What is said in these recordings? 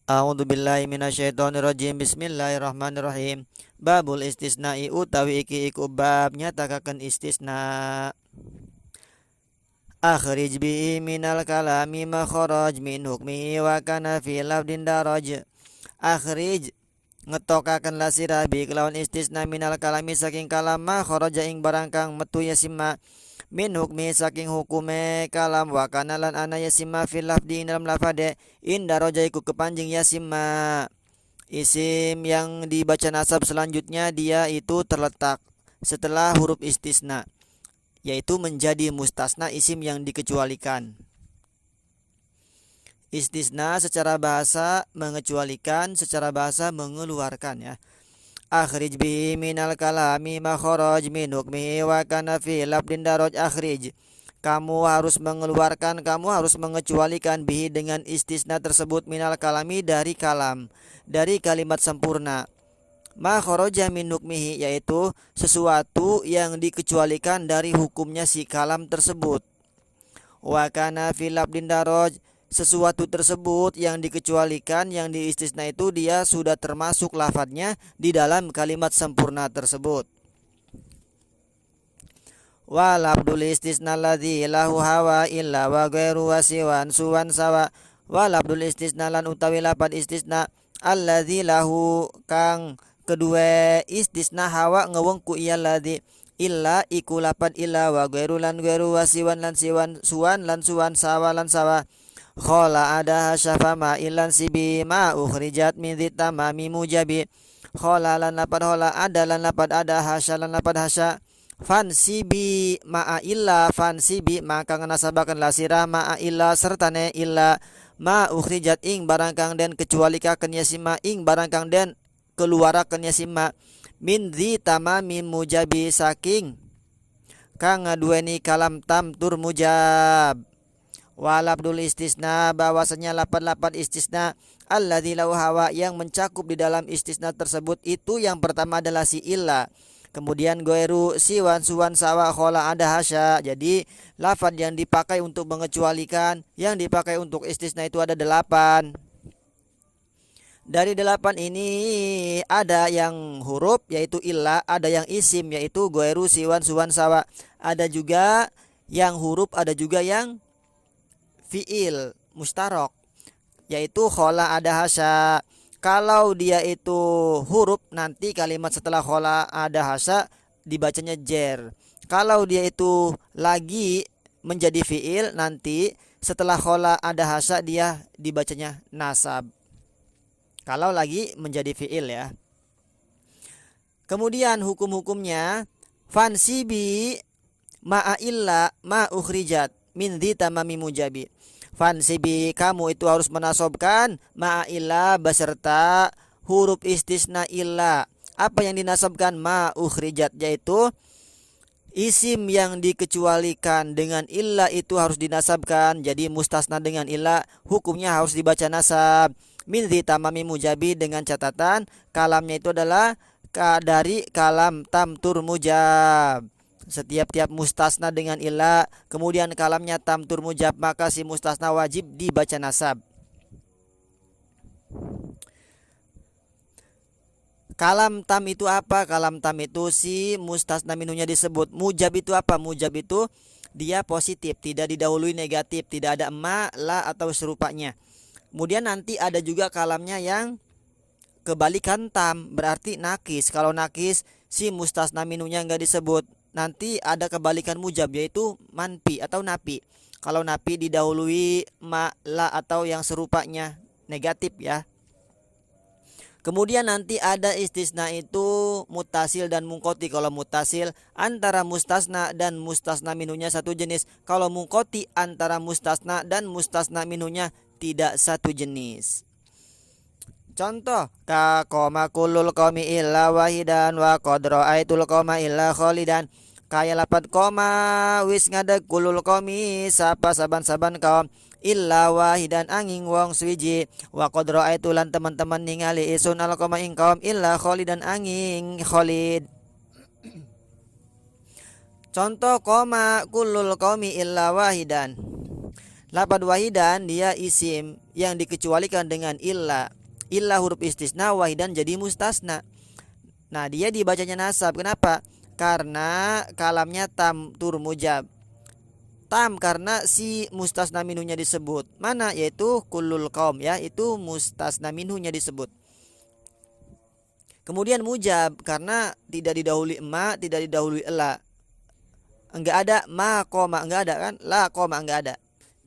A'udzu billahi minasyaitonir rajim. Bismillahirrahmanirrahim. Babul istisna'i utawi iki iku bab nyatakaken istisna. Akhrij bi minal kalami makharaj min hukmi wa kana fi lafdin daraj. Akhrij ngetokaken la sirah bi kelawan istisna minal kalami saking kalam makharaja ing barang kang metu yasimma min hukmi saking hukume kalam wa kana lan ana yasimma fil lafdi dalam lafade inda roja iku kepanjing yasimma. Isim yang dibaca nasab selanjutnya dia itu terletak setelah huruf istisna, yaitu menjadi mustasna isim yang dikecualikan. Istisna secara bahasa mengecualikan, secara bahasa mengeluarkan ya. Akhrij bihi minal kalami makharaj min hukmihi wa kana fi lafdin daraj. Akhrij, kamu harus mengeluarkan, kamu harus mengecualikan bihi dengan istisna tersebut minal kalami dari kalam, dari kalimat sempurna. Makharaja min hukmihi, yaitu sesuatu yang dikecualikan dari hukumnya si kalam tersebut. Wa kana fi lafdin daraj, sesuatu tersebut yang dikecualikan, yang diistisna itu dia sudah termasuk lafadznya di dalam kalimat sempurna tersebut. Wa labdul istisna ladzi lahu hawa illa wa ghairu wasiwan suwan sawa. Wa labdul istisna lan utawi lapad istisna alladzi lahu kang kedua istisna hawa ngewengku iya ladzi illa iku lapad illa wa ghairu lan ghairu wasiwan lan siwan suwan lan suwan sawa lan sawa. Khola ada hasyafa ma ilan sibi ma ukhrijat min tamami mujabi. Khola lan lapad khola ada lan lapad ada hasya lan lapad hasya. Fansibi ma'a illa fansibi maka nganasabakan lasirah ma'a illa sertane illa ma ukhrijat ing barang kang den kecualikaken yasima ing barang kang den keluaraken yasima min tamami mujabi saking kang ngadueni kalam tam tur mujab. Walabdul istisna bahwasanya lapan-lapan istisna alladzi lahu hawa yang mencakup di dalam istisna tersebut itu yang pertama adalah si illa, kemudian goeru siwan suwan sawa khola ada hasya. Jadi lafaz yang dipakai untuk mengecualikan, yang dipakai untuk istisna itu ada 8. Dari 8 ini ada yang huruf yaitu illa, ada yang isim yaitu goeru siwan suwan sawa, ada juga yang huruf, ada juga yang fiil mustarok yaitu khola ada hasya. Kalau dia itu huruf, nanti kalimat setelah khola ada hasya dibacanya jer. Kalau dia itu lagi menjadi fiil, nanti setelah khola ada hasya dia dibacanya nasab. Kalau lagi menjadi fiil ya. Kemudian hukum-hukumnya fansibi ma'a illa ma ukhrijat min tamami mujabi. Fansibi, kamu itu harus menasobkan ma'a illa beserta huruf istisna illa. Apa yang dinasobkan? Ma ukhrijat, yaitu isim yang dikecualikan dengan illa itu harus dinasabkan. Jadi mustasna dengan illa hukumnya harus dibaca nasab. Min tamami mujabi dengan catatan kalamnya itu adalah dari kalam tamtur mujab. Setiap mustasna dengan illa kemudian kalamnya tamtur mujab, maka si mustasna wajib dibaca nasab. Kalam tam itu apa? Kalam tam itu si mustasna minunya disebut. Mujab itu apa? Mujab itu dia positif, tidak didahului negatif, tidak ada ma, la atau serupanya. Kemudian nanti ada juga kalamnya yang kebalikan tam, berarti nakis. Kalau nakis si mustasna minunya enggak disebut. Nanti ada kebalikan mujab yaitu manfi atau napi. Kalau napi didahului ma, la atau yang serupanya negatif ya. Kemudian nanti ada istisna itu mutasil dan mungkoti. Kalau mutasil antara mustasna dan mustasna minunya satu jenis. Kalau mungkoti antara mustasna dan mustasna minunya tidak satu jenis. Contoh ka koma kulul qomi illa wahidan wa qad ra'aitul qoma illa khalidan. Kaya lapat koma wis ngadeg kulul qomi sapa saban-saban kaum illa wahidan angin wong swiji wa qad ra'aitu lan teman-teman ningali isun al qoma ing kaum illa khalidan angin khalid. Contoh koma kulul qomi illa wahidan. Lapad wahidan dia isim yang dikecualikan dengan illa. Illa huruf istisna, wahidan jadi mustasna. Nah, dia dibacanya nasab. Kenapa? Karena kalamnya tam tur mujab. Tam karena si mustasna minhunya disebut. Mana? Yaitu kullul qaum ya, itu mustasna minhunya disebut. Kemudian mujab karena tidak didahului ma, tidak didahului ela. Enggak ada ma koma, enggak ada kan? La koma enggak ada.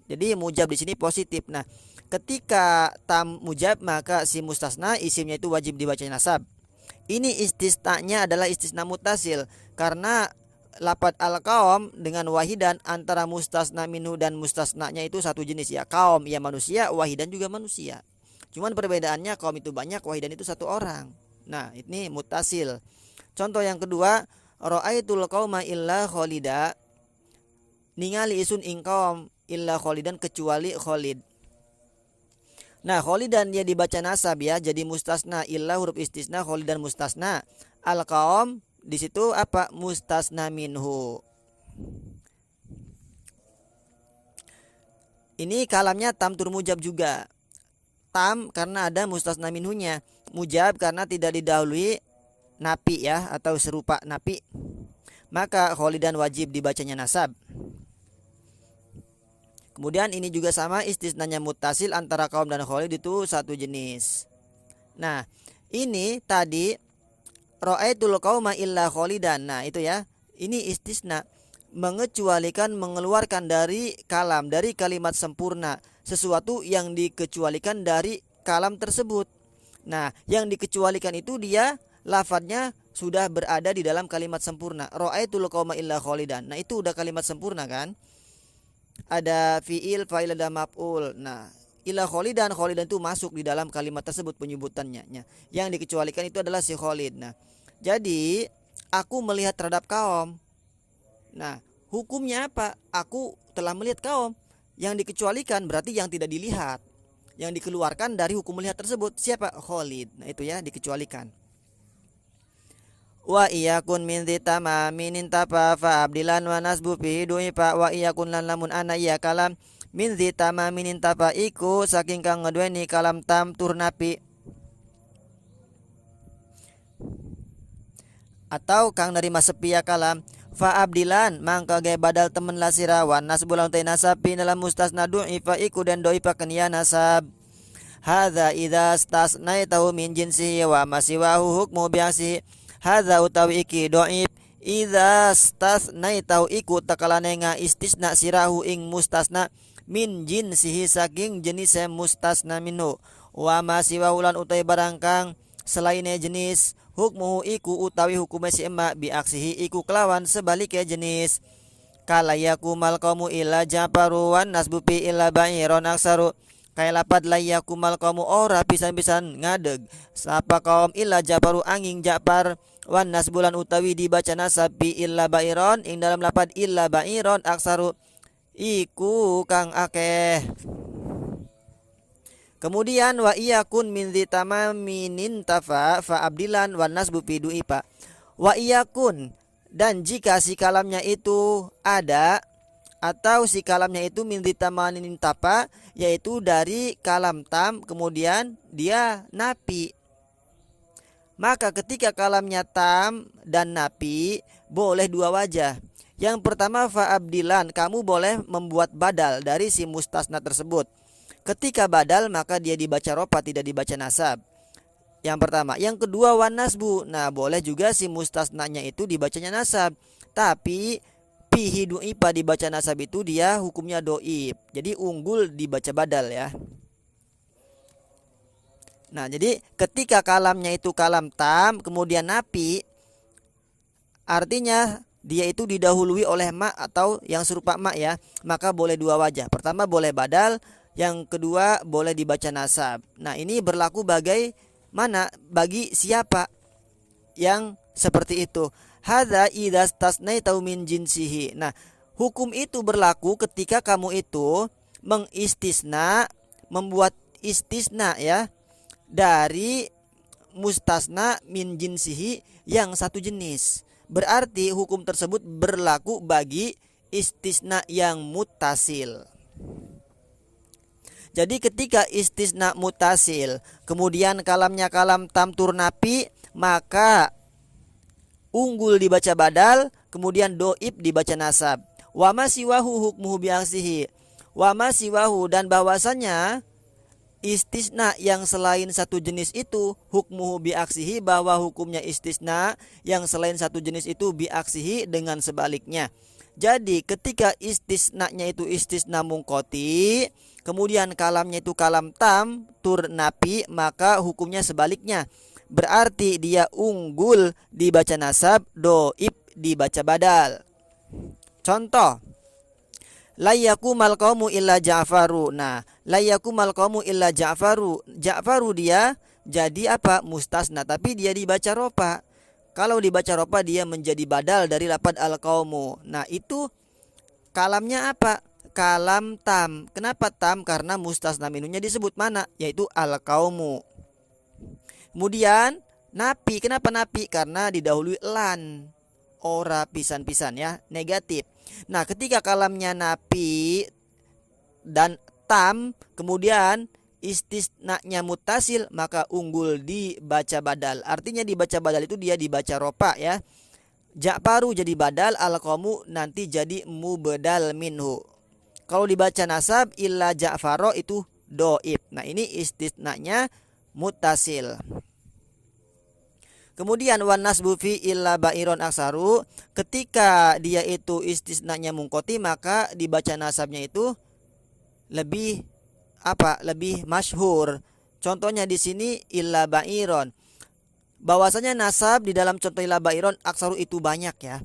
Jadi mujab di sini positif. Nah, ketika tam mujab maka si mustasna isimnya itu wajib dibaca nasab. Ini istisnanya adalah istisna mutasil karena lapat al-qaum dengan wahidan antara mustasna minhu dan mustasnanya itu satu jenis ya. Kaum ya manusia, wahidan juga manusia. Cuman perbedaannya kaum itu banyak, wahidan itu satu orang. Nah, ini mutasil. Contoh yang kedua, ra'aitul qauma illa khalida. Ningali isun ing kaum illa khalidan kecuali Khalid. Nah, Khalidan dia dibaca nasab ya, jadi mustasna, illa huruf istisna, Khalidan mustasna. Al-qaum di situ apa? Mustasna minhu. Ini kalamnya tam tur mujab juga. Tam karena ada mustasna minhunya. Mujab karena tidak didahului napi ya atau serupa napi. Maka Khalidan wajib dibacanya nasab. Kemudian ini juga sama istisnanya mutasil antara kaum dan Khalid itu satu jenis. Nah, ini tadi ra'aitul qauma illa Khalidan. Nah, itu ya. Ini istisna mengecualikan, mengeluarkan dari kalam, dari kalimat sempurna sesuatu yang dikecualikan dari kalam tersebut. Nah, yang dikecualikan itu dia lafadznya sudah berada di dalam kalimat sempurna. Ra'aitul qauma illa Khalidan. Nah, itu udah kalimat sempurna kan? Ada fiil, fa'il, ada maf'ul. Nah, ila Khalidan, Khalidan itu masuk di dalam kalimat tersebut penyebutannya. Yang dikecualikan itu adalah si Khalid. Nah, jadi aku melihat terhadap kaum. Nah, hukumnya apa? Aku telah melihat kaum. Yang dikecualikan berarti yang tidak dilihat. Yang dikeluarkan dari hukum melihat tersebut siapa? Khalid. Nah, itu ya dikecualikan. Wa iyakun min dzitama minin tapa fa abdilan wa nasbu fi du'ifa wa iyakun lan lamun ana iya kalam min dzitama minin tapa iku saking kang ngeduweni kalam tam tur napi atau kang nerima sepi ya kalam fa abdilan mangka ge badal temen lasira wa nasbu lan nasabi dalam mustasna du'ifa iku dan do'ifa kenia nasab. Hadza idza stasnaitahu min jinsihi wa masiwahu hukmu bi'asi. Hadza utawi iki doib idza stasnaitahu iku takalane nga istisna sirahu ing mustasna min jinsihi saking jenis mustasna minhu wa masiwahu lan utawi barang kang selaine jenis hukmuhu iku utawi hukume si emma biaksihi iku kelawan sebaliknya jenis kalayaku malqamu illa japaru wan nasbu pi illa ba'iron aksaru kaya lapat layakumal kamu ora pisan-pisan ngadeg sapa kaum illa japaru angin japar wan nasbulan utawi dibaca nasab bi illa bairon ing dalam lapat illa bairon aksaru iku kang akeh. Kemudian wa iyakun min dzitamaminin tafa fa abdilan wan nasbu fi du'ifa wa iyakun dan jika si kalamnya itu ada atau si kalamnya itu min ditamanin tapa yaitu dari kalam tam kemudian dia napi, maka ketika kalamnya tam dan napi boleh dua wajah. Yang pertama fa'abdilan, kamu boleh membuat badal dari si mustasna tersebut. Ketika badal maka dia dibaca rofa tidak dibaca nasab. Yang pertama. Yang kedua wan nasbu, nah boleh juga si mustasnanya itu dibacanya nasab, tapi fihi du'ifa dibaca nasab itu dia hukumnya doib. Jadi unggul dibaca badal ya. Nah, jadi ketika kalamnya itu kalam tam kemudian napi artinya dia itu didahului oleh ma atau yang serupa ma ya, maka boleh dua wajah. Pertama boleh badal, yang kedua boleh dibaca nasab. Nah, ini berlaku bagaimana bagi siapa yang seperti itu. Hadza idza stasnaitau min jinsihi. Nah, hukum itu berlaku ketika kamu itu mengistisna, membuat istisna ya dari mustasna min jinsihi yang satu jenis. Berarti hukum tersebut berlaku bagi istisna yang mutasil. Jadi ketika istisna mutasil, kemudian kalamnya kalam tam tur napi, maka unggul dibaca badal, kemudian doib dibaca nasab. Wa ma siwahu hukmuhu biaksihi. Wa ma siwahu, dan bahwasanya istisna yang selain satu jenis itu hukmuhu biaksihi, bahwa hukumnya istisna yang selain satu jenis itu biaksihi dengan sebaliknya. Jadi ketika istisnanya itu istisna mungkoti, kemudian kalamnya itu kalam tam tur napi, maka hukumnya sebaliknya. Berarti dia unggul dibaca nasab, doib dibaca badal. Contoh, layakumal qaumu illa Ja'faru. Nah, layakumal qaumu illa Ja'faru. Ja'faru dia jadi apa? Mustasna, tapi dia dibaca ropa. Kalau dibaca ropa dia menjadi badal dari lapad al-qaumu. Nah, itu kalamnya apa? Kalam tam. Kenapa tam? Karena mustasna minunya disebut mana? Yaitu al-qaumu. Kemudian napi. Kenapa napi? Karena didahului lan. Ora pisan-pisan ya, negatif. Nah, ketika kalamnya napi dan tam, kemudian istisnanya mutasil, maka unggul dibaca badal. Artinya dibaca badal itu dia dibaca ropa ya. Ja'faru jadi badal, al-qaumu nanti jadi mubdal minhu. Kalau dibaca nasab illa Ja'faro itu doib. Nah, ini istisnanya mutasil. Kemudian wan nasbu fi illa ba'iron aksaru, ketika dia itu istisnanya mungkoti, maka dibaca nasabnya itu lebih apa? Lebih masyhur. Contohnya di sini illa ba'iron. Bahwasanya nasab di dalam contoh illa ba'iron aksaru itu banyak ya.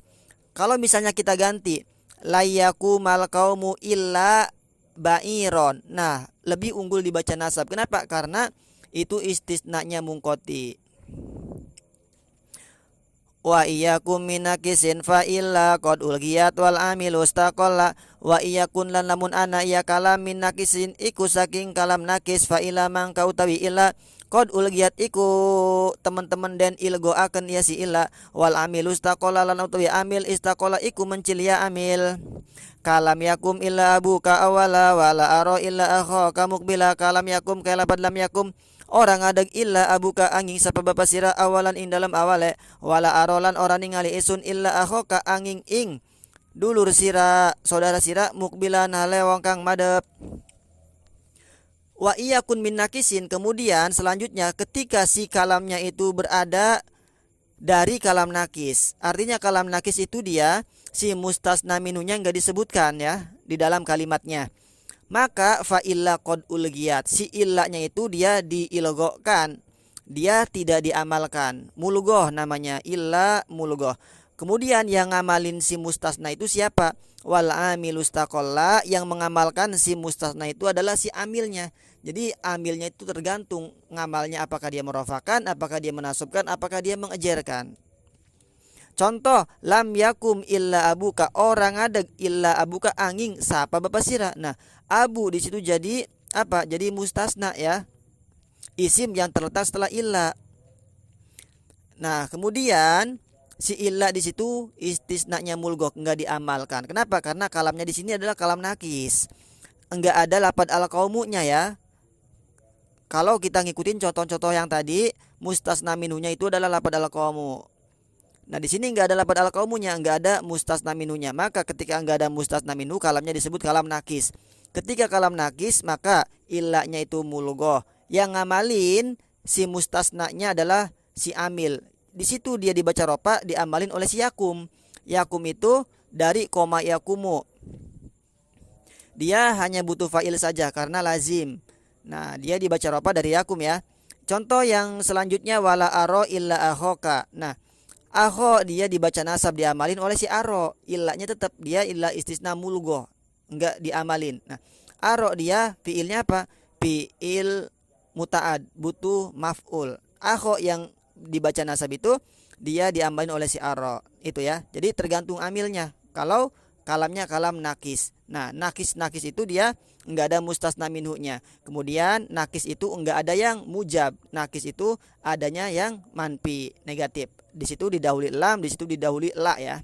Kalau misalnya kita ganti layakumal qaumu illa ba'iron. Nah, lebih unggul dibaca nasab. Kenapa? Karena itu istisnanya mungkoti. Wa iyyakum minakisin fa illa qad ulgiyat wal amilu istaqalla. Wa iyyakun lan lamun ana ya kalam minakisin iku saking kalam nakis fa illa mangka utawi illa qad ulgiyat iku teman-teman den ilgo akan ya si illa wal amilu istaqalla lan utawi amil istaqalla iku mencilia amil. Kalam yakum illa abuka awala wala aro illa akha kamukbila. Kalam yakum kalapan lam yakum orang adag illa abuka angin sapa bapa sira awalan ing dalam awale wala arolan orang ningali isun illa akhoka angin ing dulur sira saudara sira mukbilan hale wong kang madep. Wa iyakun min nakisin, kemudian selanjutnya ketika si kalamnya itu berada dari kalam nakis, artinya kalam nakis itu dia si mustasna minunya enggak disebutkan ya di dalam kalimatnya, maka fa illa qad ulgiyat, si illanya itu dia diilgokan, dia tidak diamalkan, mulgoh namanya, illa mulgoh. Kemudian yang ngamalin si mustasna itu siapa? Wal amilustaqalla, yang mengamalkan si mustasna itu adalah si amilnya. Jadi amilnya itu tergantung ngamalnya, apakah dia merofakan, apakah dia menasubkan, apakah dia mengejarkan. Contoh, lam yakum illa abuka, orang ada illa abuka angin sapa bapak sira. Nah, abu di situ jadi apa? Jadi mustasna ya, isim yang terletak setelah illa. Nah, kemudian si illa di situ istisnanya mulgok, enggak diamalkan. Kenapa? Karena kalamnya di sini adalah kalam nakis, enggak ada lapad al qaumunya ya. Kalau kita ngikutin contoh-contoh yang tadi, mustasna minunya itu adalah lapad al qaumu. Nah, di sini enggak ada lapad al qaumunya, enggak ada mustasna minunya. Maka ketika enggak ada mustasna minu, kalamnya disebut kalam nakis. Ketika kalam nakis, maka illanya itu mulgoh. Yang ngamalin si mustasnanya adalah si amil. Di situ dia dibaca ropa, diamalin oleh si yakum. Yakum itu dari koma yakumu. Dia hanya butuh fa'il saja karena lazim. Nah, dia dibaca ropa dari yakum ya. Contoh yang selanjutnya wala aro illa akhoka. Nah, akho dia dibaca nasab, diamalin oleh si aro. Illanya tetap dia illa istisna mulgoh, enggak diamalin. Nah, aro dia fiilnya apa? Fiil muta'ad, butuh maf'ul. Akho yang dibaca nasab itu dia diamalin oleh si aro. Itu ya. Jadi tergantung amilnya. Kalau kalamnya kalam nakis. Nah, nakis itu dia enggak ada mustasna minhunya. Kemudian nakis itu enggak ada yang mujab. Nakis itu adanya yang manfi, negatif. Di situ didahului lam, di situ didahului la ya.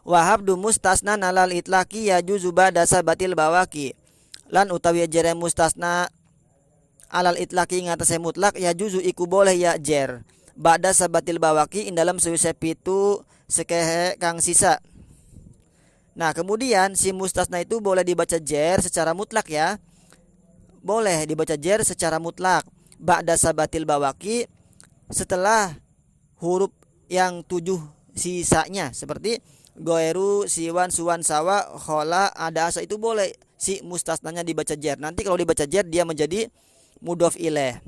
Wa habdu mustasna nalal itlaqi yajuzu ba'da sabatil bawaki. lan utawi jer mustasna alal itlaqi ngatasé mutlak ya juzu iku boleh ya jer ba'da sabatil bawaki ing dalam sewise pitu sekehe kang sisa. Nah, kemudian si mustasna itu boleh dibaca jer secara mutlak ya. Boleh dibaca jer secara mutlak ba'da sabatil bawaki setelah huruf yang 7 sisanya seperti goeru, siwan, suwan, sawa, khola, ada asa itu boleh si mustasnanya dibaca jer. Nanti kalau dibaca jer dia menjadi mudhof ilaih.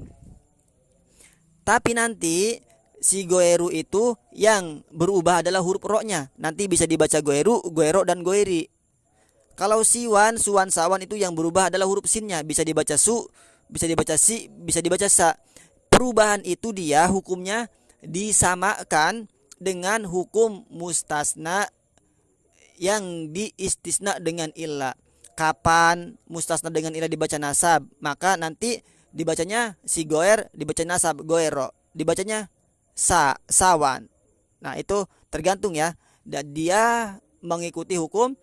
Tapi nanti si goeru itu yang berubah adalah huruf ro-nya. Nanti bisa dibaca goeru, goero, dan goeri. Kalau siwan, suwan, sawan itu yang berubah adalah huruf sinnya. Bisa dibaca su, bisa dibaca si, bisa dibaca sa. Perubahan itu dia hukumnya disamakan dengan hukum mustasna yang diistisna dengan illa. Kapan mustasna dengan illa dibaca nasab? Maka nanti dibacanya si goer dibaca nasab goero, dibacanya sawan. Nah, itu tergantung ya. Dan dia mengikuti hukum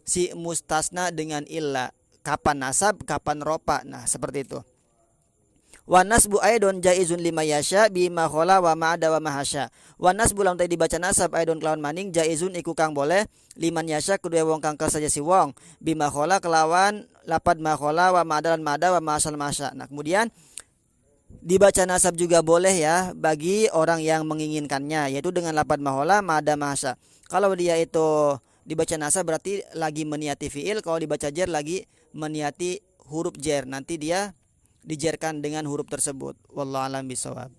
si mustasna dengan illa. Kapan nasab, kapan ropa. Nah, seperti itu. Wa nasbu aidon jaizun lima yasha bima khola wa ma'ada wa mahasya. Wa nasbu lam tadi dibaca nasab aidon kelawan maning jaizun iku kang boleh liman yasha kedua wong kang kersaja si wong bima khola kelawan lapad ma khola wa ma'ada lan ma'ada wa mahasal mahasya. Nah, kemudian dibaca nasab juga boleh ya bagi orang yang menginginkannya, yaitu dengan lapad mahola ma'ada mahasya. Kalau dia itu dibaca nasab berarti lagi meniati fiil, kalau dibaca jer lagi meniati huruf jer. Nanti dia dijerkan dengan huruf tersebut. Wallahu a'lam bishawab.